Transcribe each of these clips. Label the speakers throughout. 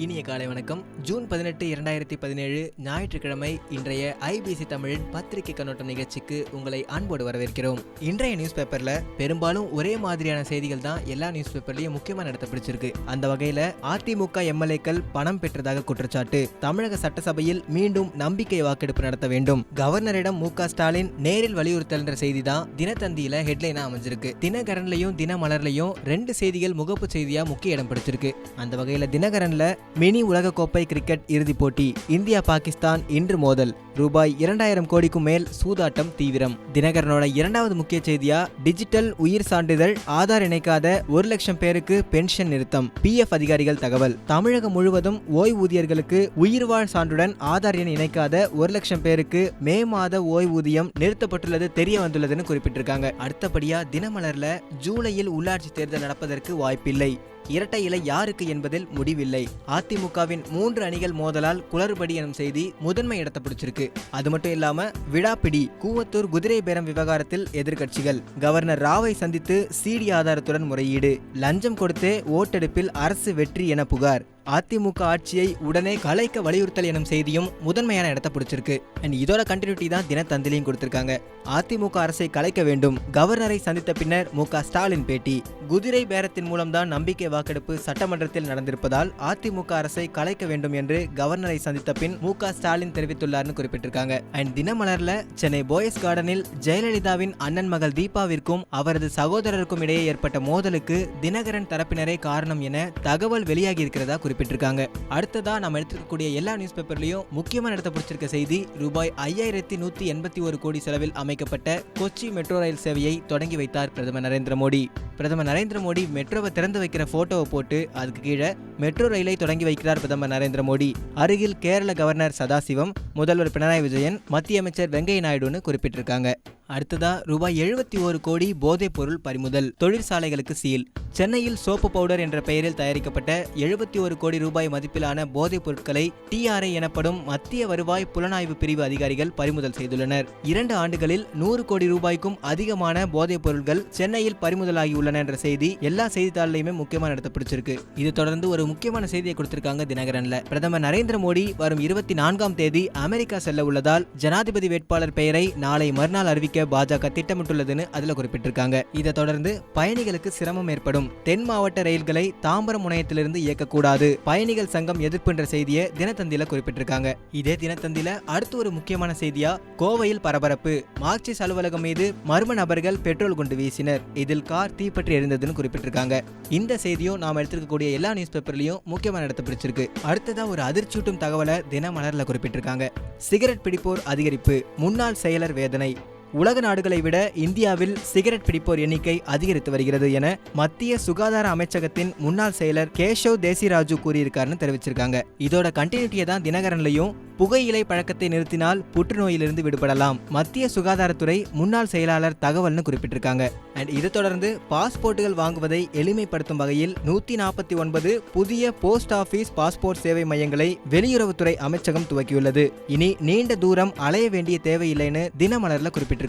Speaker 1: இனிய காலை வணக்கம். ஜூன் 18, 2017 ஞாயிற்றுக்கிழமை இன்றைய ஐபிசி தமிழின் பத்திரிகை கண்ணோட்டம் நிகழ்ச்சிக்கு உங்களை அன்போடு வரவேற்கிறோம். இன்றைய நியூஸ் பேப்பர்ல பெரும்பாலும் ஒரே மாதிரியான செய்திகள் தான் எல்லா நியூஸ் பேப்பர்லயும் முக்கியமான இடத்தை பிடிச்சிருக்கு. அந்த வகையில அதிமுக எம்எல்ஏக்கள் பணம் பெற்றதாக குற்றச்சாட்டு, தமிழக சட்டசபையில் மீண்டும் நம்பிக்கை வாக்கெடுப்பு நடத்த வேண்டும், கவர்னரிடம் மு.க. ஸ்டாலின் நேரில் வலியுறுத்தல் என்ற செய்தி தான் தினத்தந்தியில ஹெட்லைனா அமைஞ்சிருக்கு. தினகரன்லையும் தினமலர்லையும் 2 செய்திகள் முகப்பு செய்தியா முக்கிய இடம் பிடிச்சிருக்கு. அந்த வகையில தினகரன்ல மினி உலகக்கோப்பை கிரிக்கெட் இறுதிப் போட்டி, இந்தியா பாகிஸ்தான் இன்று மோதல், ரூபாய் 2000 கோடிக்கும் மேல் சூதாட்டம் தீவிரம். தினகரனோட இரண்டாவது முக்கிய செய்தியா டிஜிட்டல் உயிர் சான்றிதழ், ஆதார் இணைக்காத 1,00,000 பேருக்கு பென்ஷன் நிறுத்தம், பிஎஃப் அதிகாரிகள் தகவல். தமிழகம் முழுவதும் ஓய்வூதியர்களுக்கு உயிர்வாழ் சான்றுடன் ஆதார் எண் இணைக்காத 1,00,000 பேருக்கு மே மாத ஓய்வூதியம் நிறுத்தப்பட்டுள்ளது தெரிய வந்துள்ளதுன்னு குறிப்பிட்டிருக்காங்க. அடுத்தபடியா தினமலர்ல ஜூலையில் உள்ளாட்சி தேர்தல் நடப்பதற்கு வாய்ப்பில்லை, இரட்டை இலை யாருக்கு என்பதில் முடிவில்லை, அதிமுகவின் 3 அணிகள் மோதலால் குளறுபடி எனும் செய்தி முதன்மை இடத்தை பிடிச்சிருக்கு. அது மட்டும் இல்லாம விடாப்பிடி, கூவத்தூர் குதிரை பேரம் விவகாரத்தில் எதிர்க்கட்சிகள், கவர்னர் ராவை சந்தித்து சிடி ஆதாரத்துடன் முறையீடு, லஞ்சம் கொடுத்தே ஓட்டெடுப்பில் அரசு வெற்றி என புகார், அதிமுக ஆட்சியை உடனே கலைக்க வலியுறுத்தல் எனும் செய்தியும் முதன்மையான இடத்தை பிடிச்சிருக்கு. அண்ட் இதோட கண்டினியூட்டி தான் தினத்தந்திலையும் கொடுத்திருக்காங்க. அதிமுக அரசை கலைக்க வேண்டும், கவர்னரை சந்தித்த பின்னர் மு.க. ஸ்டாலின் பேட்டி, குதிரை பேரத்தின் மூலம்தான் நம்பிக்கை வாக்கெடுப்பு சட்டமன்றத்தில் நடந்திருப்பதால் அதிமுக அரசை கலைக்க வேண்டும் என்று கவர்னரை சந்தித்த பின் மு.க. ஸ்டாலின் தெரிவித்துள்ளார்னு குறிப்பிட்டிருக்காங்க. அண்ட் தினமலர்ல சென்னை போயஸ் கார்டனில் ஜெயலலிதாவின் அண்ணன் மகள் தீபாவிற்கும் அவரது சகோதரருக்கும் இடையே ஏற்பட்ட மோதலுக்கு தினகரன் தரப்பினரே காரணம் என தகவல் வெளியாகி இருக்கிறதா குறிப்பிட்டிருக்காங்க. அடுத்ததா நாம் எடுத்துக்கக்கூடிய எல்லா நியூஸ் பேப்பர்லயும் முக்கியமான இடத்தை பிடிச்சிருக்க செய்தி, ரூபாய் 5181 கோடி செலவில் அமைக்கப்பட்ட கொச்சி மெட்ரோ ரயில் சேவையை தொடங்கி வைத்தார் பிரதமர் நரேந்திர மோடி. பிரதமர் நரேந்திர மோடி மெட்ரோவை திறந்து வைக்கிற போட்டோவை போட்டு அதுக்கு கீழே மெட்ரோ ரயிலை தொடங்கி வைக்கிறார் பிரதமர் நரேந்திர மோடி. அருகில் கேரள கவர்னர் சதாசிவம், முதல்வர் பினராயி விஜயன், மத்திய அமைச்சர் வெங்கையா நாயுடுன்னு குறிப்பிட்டிருக்காங்க. அடுத்ததா ரூபாய் 71 கோடி போதைப் பொருள் பறிமுதல், தொழிற்சாலைகளுக்கு சீல். சென்னையில் சோப்பு பவுடர் என்ற பெயரில் தயாரிக்கப்பட்ட 71 கோடி ரூபாய் மதிப்பிலான போதைப் பொருட்களை டிஆர்ஐ எனப்படும் மத்திய வருவாய் புலனாய்வு பிரிவு அதிகாரிகள் பறிமுதல் செய்துள்ளனர். 2 ஆண்டுகளில் 100 கோடி ரூபாய்க்கும் அதிகமான போதைப் பொருட்கள் சென்னையில் பறிமுதலாகியுள்ளன என்ற செய்தி எல்லா செய்தித்தாள்லையுமே முக்கியமான இடத்தை பிடிச்சிருக்கு. இது தொடர்ந்து ஒரு முக்கியமான செய்தியை கொடுத்திருக்காங்க தினகரன்ல. பிரதமர் நரேந்திர மோடி வரும் 24ஆம் தேதி அமெரிக்கா செல்ல உள்ளதால் ஜனாதிபதி வேட்பாளர் பெயரை நாளை மறுநாள் அறிவிக்க பாஜக திட்டமிட்டுள்ளதுன்னு அதுல குறிப்பிட்டிருக்காங்க. இதை தொடர்ந்து பயணிகளுக்கு சிரமம் ஏற்படும், தென் மாவட்ட ரயில்களை தாம்பரம் முனையத்திலிருந்து இயக்கக்கூடாது, பயணிகள் சங்கம் எதிர்ப்பு என்ற செய்தியை தினத்தந்தியில குறிப்பிட்டிருக்காங்க. இதே தினத்தந்தியில அடுத்து ஒரு முக்கியமான செய்தியா கோவையில் பரபரப்பு, மார்க்சிஸ்ட் அலுவலகம் மீது மர்ம நபர்கள் பெட்ரோல் குண்டு வீசினர், இதில் கார் தீப்பற்றி எரிந்ததுன்னு குறிப்பிட்டிருக்காங்க. இந்த செய்தியும் நாம எடுத்துக்கக்கூடிய எல்லா நியூஸ் பேப்பர்லயும் முக்கியமான இடத்தை பிடிச்சிருக்கு. அடுத்ததா ஒரு அதிர்ச்சியூட்டும் தகவலை தினமலர்ல குறிப்பிட்டிருக்காங்க. சிகரெட் பிடிப்போர் அதிகரிப்பு, முன்னாள் செயலர் வேதனை, உலக நாடுகளை விட இந்தியாவில் சிகரெட் பிடிப்போர் எண்ணிக்கை அதிகரித்து வருகிறது என மத்திய சுகாதார அமைச்சகத்தின் முன்னாள் செயலர் கேஷவ் தேசிராஜு கூறியிருக்காருன்னு தெரிவிச்சிருக்காங்க. இதோட கண்டினியூட்டியை தான் தினகரன்லையும், புகையிலை பழக்கத்தை நிறுத்தினால் புற்றுநோயிலிருந்து விடுபடலாம், மத்திய சுகாதாரத்துறை முன்னாள் செயலாளர் தகவல்னு குறிப்பிட்டிருக்காங்க. அண்ட் இதை தொடர்ந்து பாஸ்போர்ட்டுகள் வாங்குவதை எளிமைப்படுத்தும் வகையில் 149 புதிய போஸ்ட் ஆபீஸ் பாஸ்போர்ட் சேவை மையங்களை வெளியுறவுத்துறை அமைச்சகம் துவக்கியுள்ளது. இனி நீண்ட தூரம் அலைய வேண்டிய தேவையில்லைன்னு தினமலர்ல குறிப்பிட்டிருக்காங்க.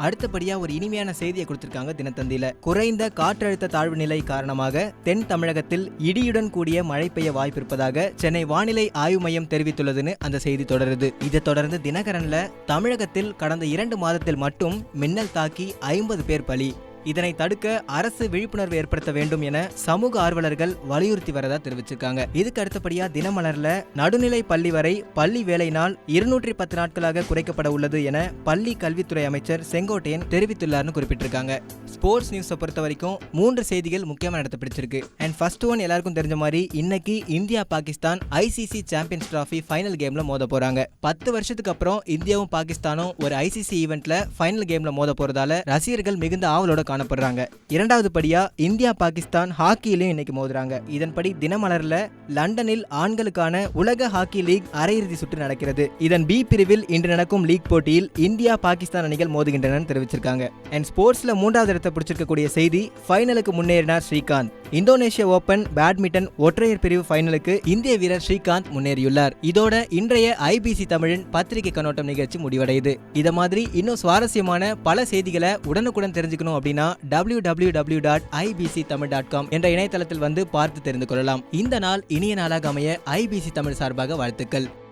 Speaker 1: அடுத்தபடியா ஒரு இனிமையான செய்தியை கொடுத்திருக்காங்க தினத்தந்தியில. குறைந்த காற்றழுத்த தாழ்வு நிலை காரணமாக தென் தமிழகத்தில் இடியுடன் கூடிய மழை பெய்ய வாய்ப்பிருப்பதாக சென்னை வானிலை ஆய்வு மையம் தெரிவித்துள்ளதுன்னு அந்த செய்தி தொடருது. இதை தொடர்ந்து தினகரன்ல தமிழகத்தில் கடந்த 2 மாதத்தில் மட்டும் மின்னல் தாக்கி 50 பேர் பலி, இதனை தடுக்க அரசு விழிப்புணர்வு ஏற்படுத்த வேண்டும் என சமூக ஆர்வலர்கள் வலியுறுத்தி வரதா தெரிவிச்சிருக்காங்க. இதுக்கு அடுத்தபடியா தினமலர்ல நடுநிலை பள்ளி வரை பள்ளி வேலை நாள் 210 நாட்களாக குறைக்கப்பட உள்ளது என பள்ளி கல்வித்துறை அமைச்சர் செங்கோட்டையன் தெரிவித்துள்ளார்னு குறிப்பிட்டிருக்காங்க. ஸ்போர்ட்ஸ் நியூஸை பொறுத்த வரைக்கும் 3 செய்திகள் முக்கியமான இடத்தை பிடிச்சிருக்கு. அண்ட் ஃபர்ஸ்ட் ஒன் எல்லாருக்கும் தெரிஞ்ச மாதிரி இன்னைக்கு India Pakistan ICC champions trophy final கேம்ல மோத போறாங்க. 10 வருஷத்துக்கு அப்புறம் இந்தியாவும் பாகிஸ்தானும் ஒரு ஐசிசி ஈவெண்ட்ல ஃபைனல் கேம்ல மோத போறதால ரசிகர்கள் மிகுந்த ஆவலோட காணப்படுறாங்க. இரண்டாவது படியா இந்தியா பாகிஸ்தான் ஹாக்கியிலும் இன்னைக்கு மோதுறாங்க. இதன்படி தினமலர்ல லண்டனில் ஆண்களுக்கான உலக ஹாக்கி லீக் அரையிறுதி சுற்று நடக்கிறது. இதன் பி பிரிவில் இன்று நடக்கும் லீக் போட்டியில் இந்தியா பாகிஸ்தான் அணிகள் மோதுகின்றன தெரிவிச்சிருக்காங்க. அண்ட் ஸ்போர்ட்ஸ்ல 3வது பதக்கத்தை பிடிச்சிருக்கக்கூடிய செய்தி, ஃபைனலுக்கு முன்னேறினார் ஸ்ரீகாந்த். இந்தோனேஷியா ஓபன் பேட்மிண்டன் ஒற்றையர் பிரிவு ஃபைனலுக்கு இந்திய வீரர் ஸ்ரீகாந்த் முன்னேறியுள்ளார். இதோட இன்றைய ஐபிசி தமிழின் பத்திரிகை கண்ணோட்டம் நிகழ்ச்சி முடிவடையுது. இத மாதிரி இன்னும் சுவாரஸ்யமான பல செய்திகளை உடனுக்குடன் தெரிஞ்சுக்கணும் அப்படின்னா www.ibctamil.com என்ற இணையதளத்தில் வந்து பார்த்து தெரிந்து கொள்ளலாம். இந்த நாள் இனிய நாளாக அமைய ஐபிசி தமிழ் சார்பாக வாழ்த்துக்கள்.